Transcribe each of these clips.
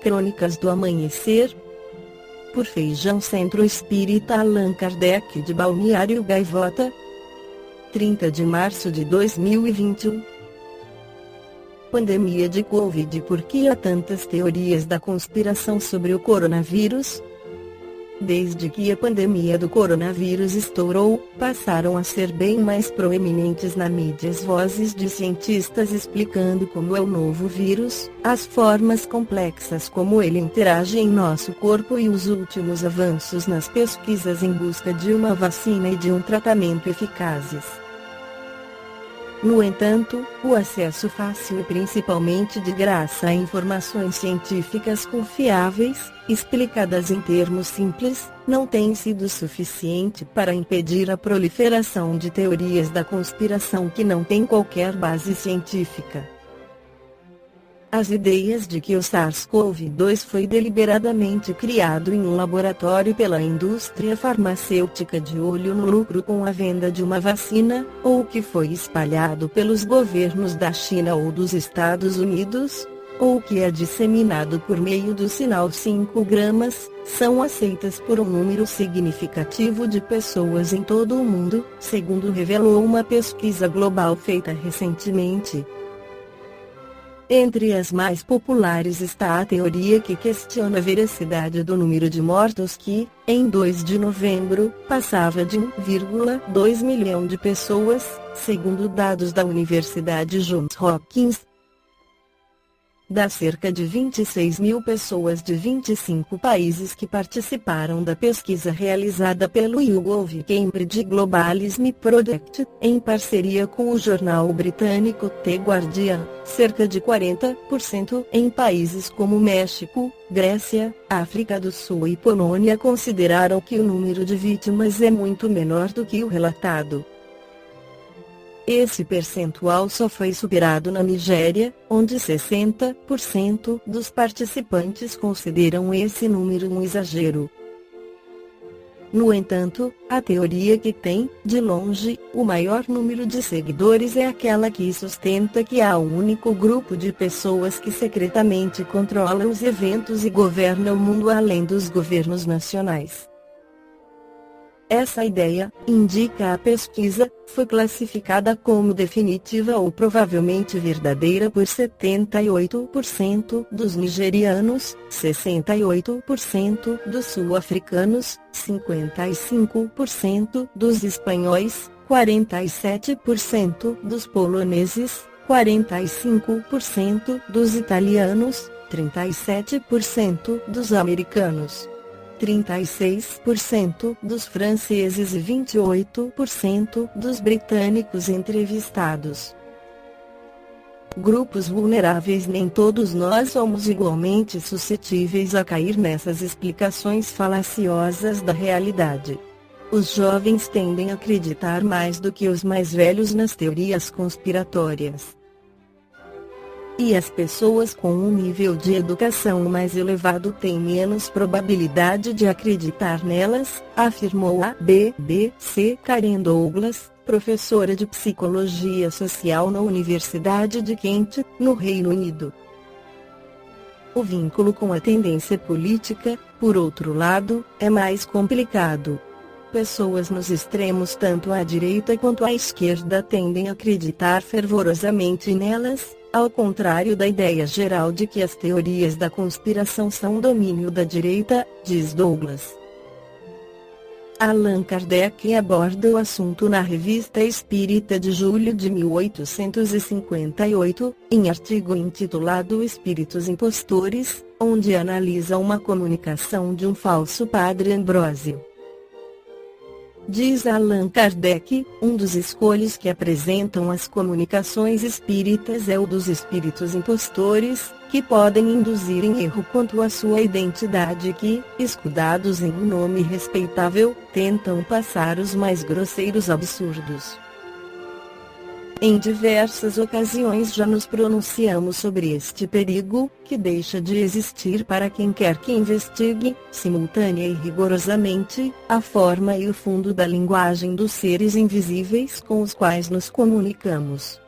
Crônicas do Amanhecer, por Feijão Centro Espírita Allan Kardec de Balneário Gaivota, 30 de março de 2021. Pandemia de Covid. Por que há tantas teorias da conspiração sobre o coronavírus? Desde que a pandemia do coronavírus estourou, passaram a ser bem mais proeminentes na mídia as vozes de cientistas explicando como é o novo vírus, as formas complexas como ele interage em nosso corpo e os últimos avanços nas pesquisas em busca de uma vacina e de um tratamento eficazes. No entanto, o acesso fácil e principalmente de graça a informações científicas confiáveis, explicadas em termos simples, não tem sido suficiente para impedir a proliferação de teorias da conspiração que não têm qualquer base científica. As ideias de que o SARS-CoV-2 foi deliberadamente criado em um laboratório pela indústria farmacêutica de olho no lucro com a venda de uma vacina, ou que foi espalhado pelos governos da China ou dos Estados Unidos, ou que é disseminado por meio do sinal 5 gramas, são aceitas por um número significativo de pessoas em todo o mundo, segundo revelou uma pesquisa global feita recentemente. Entre as mais populares está a teoria que questiona a veracidade do número de mortos que, em 2 de novembro, passava de 1,2 milhão de pessoas, segundo dados da Universidade Johns Hopkins. Das cerca de 26 mil pessoas de 25 países que participaram da pesquisa realizada pelo YouGov Cambridge Globalism Project, em parceria com o jornal britânico The Guardian, cerca de 40% em países como México, Grécia, África do Sul e Polônia consideraram que o número de vítimas é muito menor do que o relatado. Esse percentual só foi superado na Nigéria, onde 60% dos participantes consideram esse número um exagero. No entanto, a teoria que tem, de longe, o maior número de seguidores é aquela que sustenta que há um único grupo de pessoas que secretamente controla os eventos e governa o mundo além dos governos nacionais. Essa ideia, indica a pesquisa, foi classificada como definitiva ou provavelmente verdadeira por 78% dos nigerianos, 68% dos sul-africanos, 55% dos espanhóis, 47% dos poloneses, 45% dos italianos, 37% dos americanos, 36% dos franceses e 28% dos britânicos entrevistados. Grupos vulneráveis. Nem todos nós somos igualmente suscetíveis a cair nessas explicações falaciosas da realidade. Os jovens tendem a acreditar mais do que os mais velhos nas teorias conspiratórias. E as pessoas com um nível de educação mais elevado têm menos probabilidade de acreditar nelas, afirmou a BBC Karen Douglas, professora de Psicologia Social na Universidade de Kent, no Reino Unido. O vínculo com a tendência política, por outro lado, é mais complicado. Pessoas nos extremos tanto à direita quanto à esquerda tendem a acreditar fervorosamente nelas, ao contrário da ideia geral de que as teorias da conspiração são domínio da direita, diz Douglas. Allan Kardec aborda o assunto na Revista Espírita de julho de 1858, em artigo intitulado Espíritos Impostores, onde analisa uma comunicação de um falso padre Ambrósio. Diz Allan Kardec, um dos escolhos que apresentam as comunicações espíritas é o dos espíritos impostores, que podem induzir em erro quanto à sua identidade e que, escudados em um nome respeitável, tentam passar os mais grosseiros absurdos. Em diversas ocasiões já nos pronunciamos sobre este perigo, que deixa de existir para quem quer que investigue, simultânea e rigorosamente, a forma e o fundo da linguagem dos seres invisíveis com os quais nos comunicamos.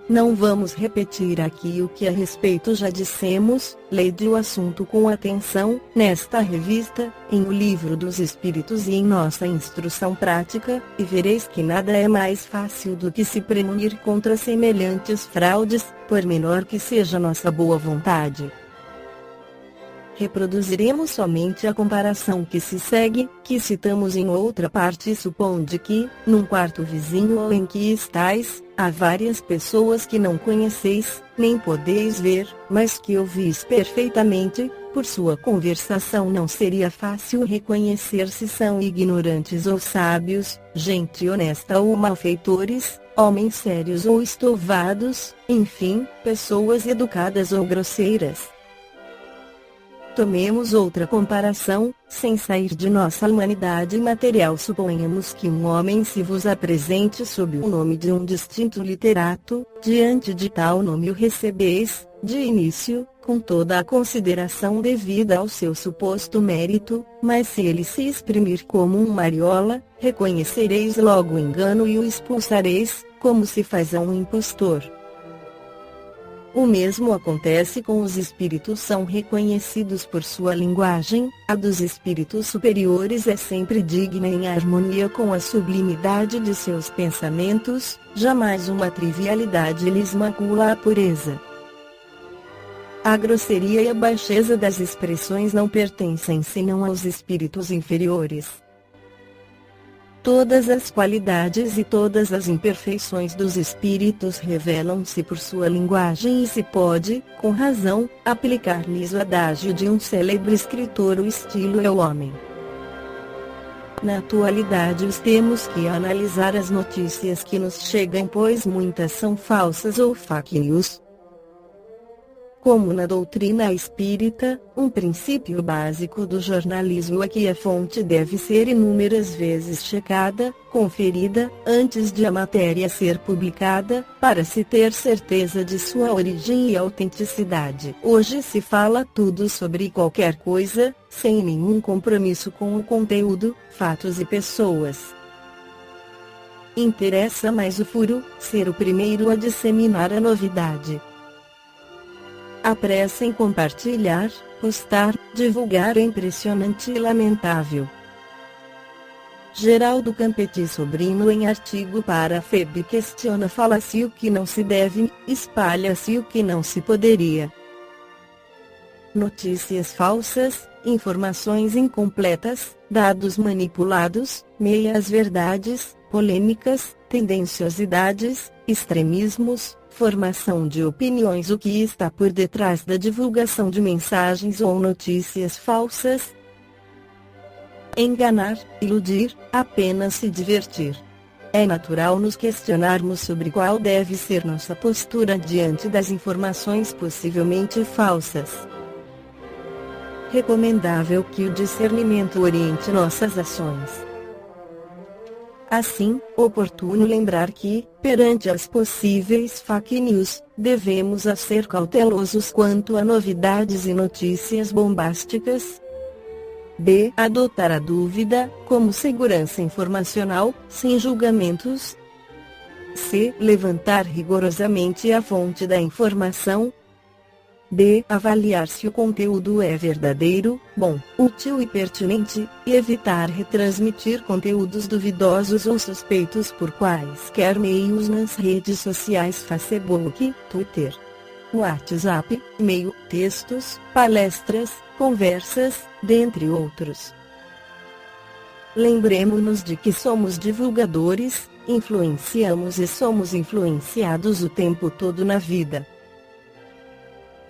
Não vamos repetir aqui o que a respeito já dissemos, leia o assunto com atenção, nesta revista, em O Livro dos Espíritos e em nossa instrução prática, e vereis que nada é mais fácil do que se premunir contra semelhantes fraudes, por menor que seja nossa boa vontade. Reproduziremos somente a comparação que se segue, que citamos em outra parte, e suponde que, num quarto vizinho ou em que estais, há várias pessoas que não conheceis, nem podeis ver, mas que ouvis perfeitamente. Por sua conversação não seria fácil reconhecer se são ignorantes ou sábios, gente honesta ou malfeitores, homens sérios ou estouvados, enfim, pessoas educadas ou grosseiras. Tomemos outra comparação, sem sair de nossa humanidade material. Suponhamos que um homem se vos apresente sob o nome de um distinto literato, diante de tal nome o recebeis, de início, com toda a consideração devida ao seu suposto mérito, mas se ele se exprimir como um mariola, reconhecereis logo o engano e o expulsareis, como se faz a um impostor. O mesmo acontece com os espíritos, são reconhecidos por sua linguagem. A dos espíritos superiores é sempre digna em harmonia com a sublimidade de seus pensamentos, jamais uma trivialidade lhes macula a pureza. A grosseria e a baixeza das expressões não pertencem senão aos espíritos inferiores. Todas as qualidades e todas as imperfeições dos espíritos revelam-se por sua linguagem e se pode, com razão, aplicar-lhes o adágio de um célebre escritor: o estilo é o homem. Na atualidade temos que analisar as notícias que nos chegam, pois muitas são falsas ou fake news. Como na doutrina espírita, um princípio básico do jornalismo é que a fonte deve ser inúmeras vezes checada, conferida, antes de a matéria ser publicada, para se ter certeza de sua origem e autenticidade. Hoje se fala tudo sobre qualquer coisa, sem nenhum compromisso com o conteúdo, fatos e pessoas. Interessa mais o furo, ser o primeiro a disseminar a novidade. A pressa em compartilhar, postar, divulgar é impressionante e lamentável. Geraldo Campetti Sobrinho, em artigo para a FEB, questiona: fala-se o que não se deve, espalha-se o que não se poderia. Notícias falsas, informações incompletas, dados manipulados, meias-verdades, polêmicas, tendenciosidades, extremismos, formação de opiniões. O que está por detrás da divulgação de mensagens ou notícias falsas? Enganar, iludir, apenas se divertir. É natural nos questionarmos sobre qual deve ser nossa postura diante das informações possivelmente falsas. Recomendável que o discernimento oriente nossas ações. Assim, oportuno lembrar que, perante as possíveis fake news, devemos ser cautelosos quanto a novidades e notícias bombásticas. B. Adotar a dúvida, como segurança informacional, sem julgamentos. C. Levantar rigorosamente a fonte da informação. D. Avaliar se o conteúdo é verdadeiro, bom, útil e pertinente, e evitar retransmitir conteúdos duvidosos ou suspeitos por quaisquer meios nas redes sociais: Facebook, Twitter, WhatsApp, e-mail, textos, palestras, conversas, dentre outros. Lembremos-nos de que somos divulgadores, influenciamos e somos influenciados o tempo todo na vida.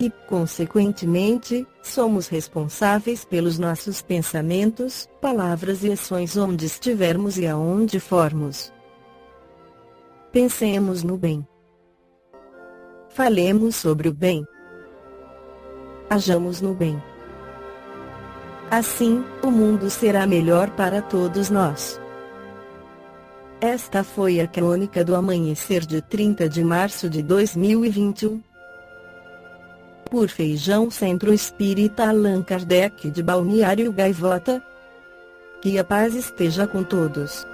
E, consequentemente, somos responsáveis pelos nossos pensamentos, palavras e ações onde estivermos e aonde formos. Pensemos no bem. Falemos sobre o bem. Hajamos no bem. Assim, o mundo será melhor para todos nós. Esta foi a crônica do amanhecer de 30 de março de 2021. Por Feijão Centro Espírita Allan Kardec de Balneário Gaivota. Que a paz esteja com todos.